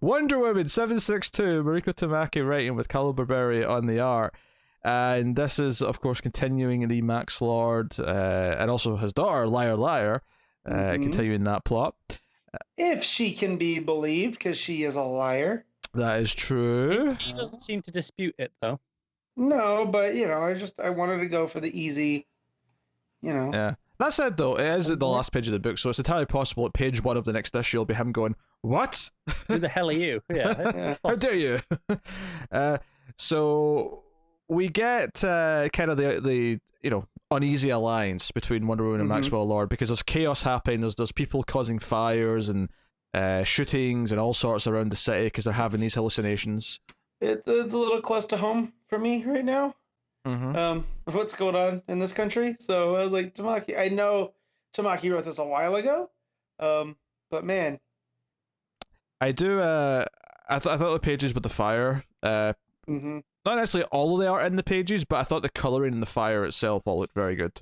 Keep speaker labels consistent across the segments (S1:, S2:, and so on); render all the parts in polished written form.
S1: Wonder Woman 762, Mariko Tamaki writing with Carlo Barberi on the art. And this is, of course, continuing the Max Lord and also his daughter, Liar Liar, continuing that plot.
S2: If she can be believed, because she is a liar.
S1: That is true.
S3: He doesn't seem to dispute it, though.
S2: No, but, I wanted to go for the easy,
S1: Yeah. That said, though, it is at the last page of the book, so it's entirely possible at page 1 of the next issue will be him going, "What?
S3: Who the hell are you?" Yeah.
S1: How dare you? So we get kind of the uneasy alliance between Wonder Woman and Maxwell Lord, because there's chaos happening. There's people causing fires and shootings and all sorts around the city because they're having these hallucinations.
S2: It's a little close to home for me right now.
S1: Mm-hmm.
S2: What's going on in this country? So I was like, Tamaki. I know Tamaki wrote this a while ago, but man,
S1: I do. I thought the pages with the fire. Not necessarily all of the art in the pages, but I thought the coloring in the fire itself all looked very good.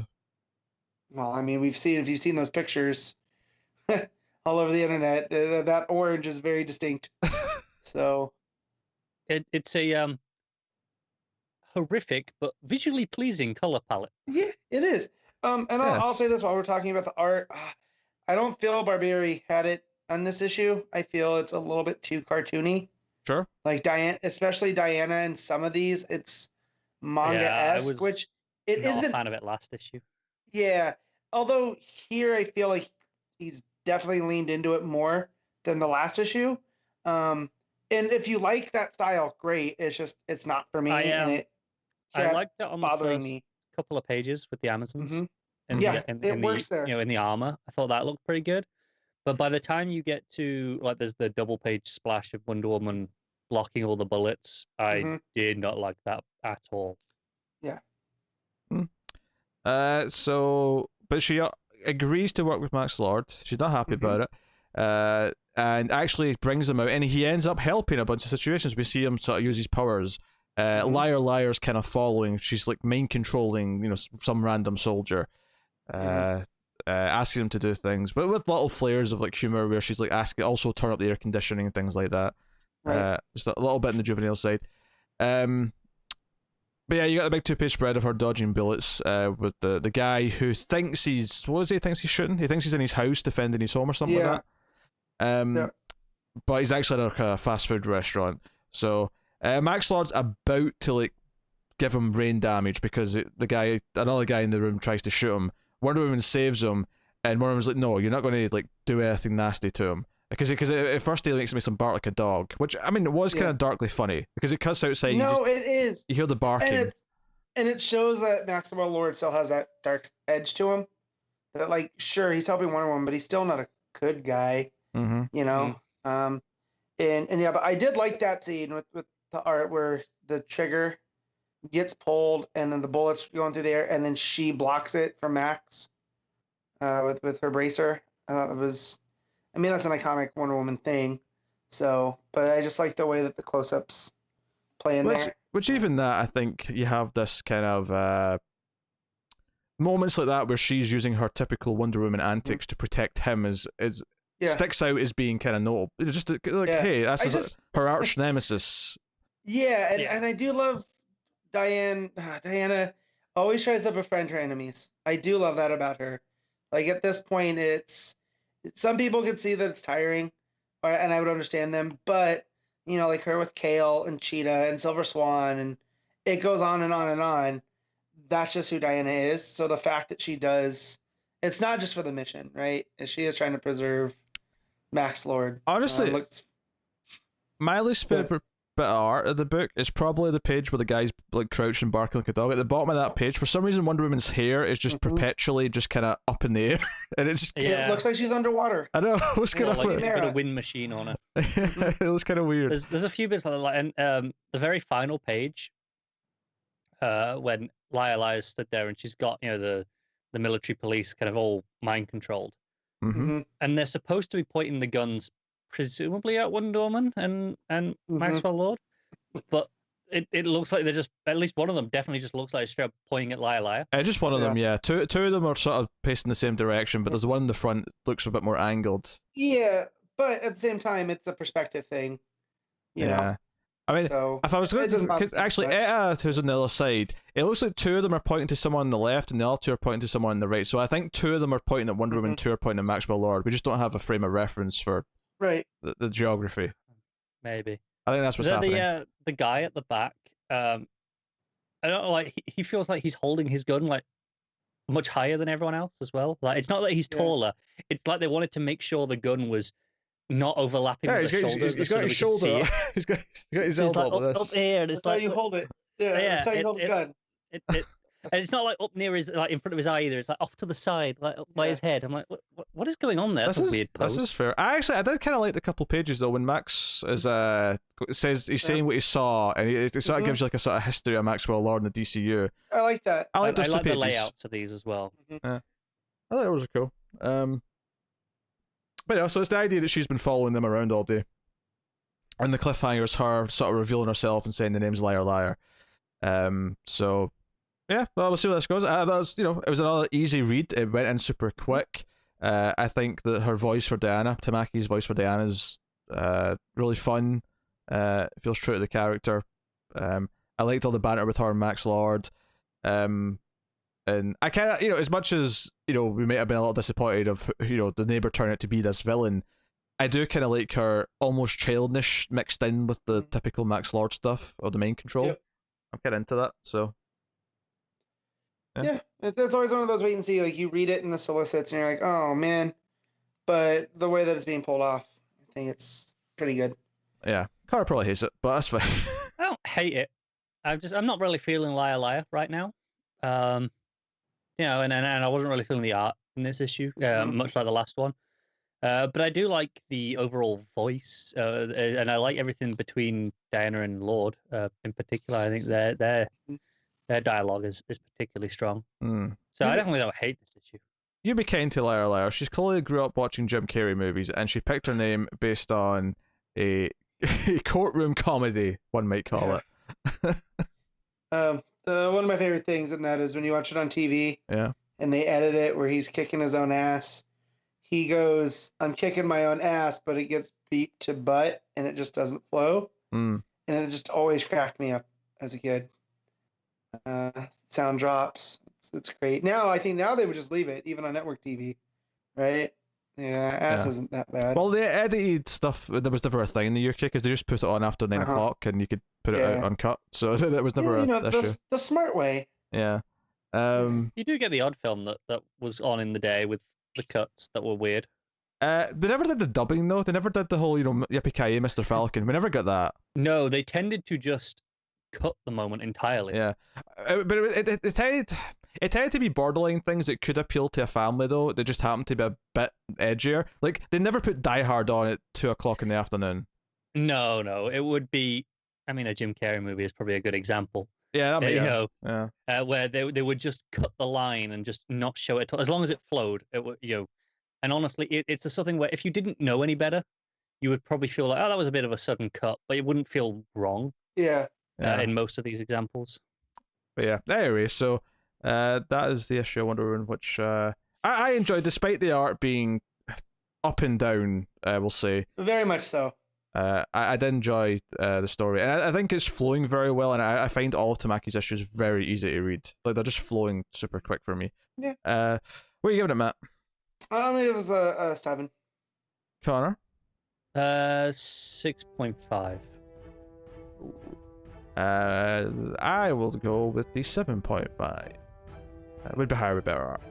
S2: Well, I mean, if you've seen those pictures all over the internet, that orange is very distinct. So
S3: it's a horrific but visually pleasing color palette.
S2: Yeah, it is. And I'll say this while we're talking about the art. I don't feel Barberi had it on this issue. I feel it's a little bit too cartoony.
S1: Sure.
S2: Like especially Diana and some of these, it's manga-esque, which it isn't.
S3: A fan of it last issue.
S2: Yeah. Although here I feel like he's definitely leaned into it more than the last issue. And if you like that style, great. It's not for me.
S3: I liked it on the first couple of pages with the Amazons.
S2: It works there.
S3: In the armor, I thought that looked pretty good. But by the time you get to there's the double page splash of Wonder Woman blocking all the bullets, I did not like that at all.
S2: Yeah.
S1: But she agrees to work with Max Lord. She's not happy about it. And actually brings him out, and he ends up helping a bunch of situations. We see him sort of use his powers. Liar Liar's kind of following. She's like mind controlling, some random soldier, asking him to do things, but with little flares of like humor, where she's like asking also turn up the air conditioning and things like that. Right. Just a little bit on the juvenile side. But yeah, you got the big 2-page spread of her dodging bullets with the guy who thinks he's thinks he's shooting. He thinks he's in his house defending his home or something like that. But he's actually at a fast food restaurant. So Max Lord's about to like give him brain damage because another guy in the room tries to shoot him. Wonder Woman saves him, and Wonder Woman's like, "No, you're not going to like do anything nasty to him." Because at first he makes me bark like a dog, which I mean it was kind of darkly funny because it cuts outside.
S2: It is.
S1: You hear the barking,
S2: and it shows that Maxwell Lord still has that dark edge to him. That like, sure, he's helping Wonder Woman, but he's still not a good guy. But I did like that scene with the art where the trigger gets pulled and then the bullets going through the air and then she blocks it from Max with her bracer. I thought it was, that's an iconic Wonder Woman thing. So, but I just like the way that the close-ups play in there.
S1: Which even that, I think you have this kind of moments like that where she's using her typical Wonder Woman antics to protect him is sticks out as being kind of notable. It's just like, hey, that's her arch nemesis.
S2: Yeah, and I do love Diana always tries to befriend her enemies. I do love that about her. Like at this point, some people could see that it's tiring, and I would understand them. But like her with Kale and Cheetah and Silver Swan, and it goes on and on and on. That's just who Diana is. So the fact that she does, it's not just for the mission, right? She is trying to preserve Max Lord.
S1: Honestly, my least favorite bit of art of the book is probably the page where the guy's like crouching barking like a dog. At the bottom of that page, for some reason, Wonder Woman's hair is just perpetually just kind of up in the air, and it
S2: looks like she's underwater.
S1: I know. It was kind of
S3: like got a wind machine on it.
S1: It was kind of weird.
S3: There's a few bits like that, and the very final page, when Liar stood there and she's got the military police kind of all mind controlled, and they're supposed to be pointing the guns presumably at Wonder Woman and Maxwell Lord, but it looks like they're just, at least one of them definitely just looks like straight up pointing at Liar.
S1: Just one of them, yeah. Two of them are sort of pacing the same direction, but there's one in the front that looks a bit more angled.
S2: Yeah, but at the same time, it's a perspective thing. You know.
S1: I mean,
S2: so
S1: if I was going to, because actually, Etta, who's on the other side, it looks like two of them are pointing to someone on the left, and the other two are pointing to someone on the right. So I think two of them are pointing at Wonder Woman, two are pointing at Maxwell Lord. We just don't have a frame of reference for the geography.
S3: Maybe.
S1: I think that's what's happening.
S3: The guy at the back, I don't know, like he feels like he's holding his gun like much higher than everyone else as well. Like it's not that he's taller; it's like they wanted to make sure the gun was not overlapping with the shoulder.
S1: He's got his shoulder. He's got his elbow
S3: like up here, and
S2: that's how you hold it. Yeah, that's how you hold the gun.
S3: And it's not like up near his, like in front of his eye either. It's like off to the side, like up by his head. I'm like, what is going on there? That's a weird pose.
S1: This is fair. I did kind of like the couple pages though when Max is says he's saying what he saw, and it sort of gives you like a sort of history of Maxwell Lord in the DCU.
S2: I like that.
S1: I like those two pages.
S3: The layouts of these as well.
S1: Yeah, I thought it was cool. But yeah, so it's the idea that she's been following them around all day, and the cliffhanger is her sort of revealing herself and saying the name's Liar Liar. So yeah, well, we'll see where this goes. That was, it was another easy read. It went in super quick. I think that her voice for Diana, Tamaki's voice for Diana, is really fun. It feels true to the character. I liked all the banter with her and Max Lord. And I kind of, as much as, we might have been a little disappointed of, the neighbor turning out to be this villain, I do kind of like her almost childish mixed in with the typical Max Lord stuff, or the mind control. Yep. I'm kind of into that, so.
S2: Yeah, that's always one of those wait and see. Like, you read it in the solicits, and you're like, oh, man. But the way that it's being pulled off, I think it's pretty good.
S1: Yeah, Cara probably hates it, but that's fine.
S3: I don't hate it. I'm not really feeling Liar Liar right now. And I wasn't really feeling the art in this issue, much like the last one. But I do like the overall voice, and I like everything between Diana and Lord in particular. I think their dialogue is particularly strong. So I definitely don't hate this issue.
S1: You be kind to Liar Liar. She's clearly grew up watching Jim Carrey movies, and she picked her name based on a courtroom comedy, one might call it.
S2: One of my favorite things in that is when you watch it on TV, and they edit it where he's kicking his own ass. He goes, "I'm kicking my own ass," but it gets beat to butt, and it just doesn't flow. And it just always cracked me up as a kid. Sound drops. It's great. I think they would just leave it, even on network TV, right? Yeah, ass isn't that bad.
S1: Well, the edited stuff, there was never a thing in the UK because they just put it on after 9 o'clock, and you could put it out uncut. So that was never an issue.
S2: The smart way.
S1: Yeah.
S3: You do get the odd film that was on in the day with the cuts that were weird.
S1: They never did the dubbing though. They never did the whole, Yippee-ki-yay, Mr. Falcon. We never got that.
S3: No, they tended to just cut the moment entirely.
S1: Yeah, but it tended to be borderline things that could appeal to a family though. They just happened to be a bit edgier. Like they never put Die Hard on at 2 o'clock in the afternoon.
S3: No, it would be. I mean, a Jim Carrey movie is probably a good example.
S1: Yeah,
S3: where they would just cut the line and just not show it as long as it flowed. It would, and honestly, it's a something where if you didn't know any better, you would probably feel like, oh, that was a bit of a sudden cut, but it wouldn't feel wrong.
S2: Yeah.
S3: In most of these examples.
S1: But yeah, anyway, so that is the issue of Wonder Woman, which I enjoyed, despite the art being up and down, we'll say.
S2: Very much so.
S1: I did enjoy the story, and I think it's flowing very well, and I find all of Tamaki's issues very easy to read. Like, they're just flowing super quick for me.
S2: Yeah.
S1: What are you giving it, Matt?
S2: I'm going to give this a 7.
S1: Connor?
S3: 6.5.
S1: I will go with the 7.5. Would be higher with better art.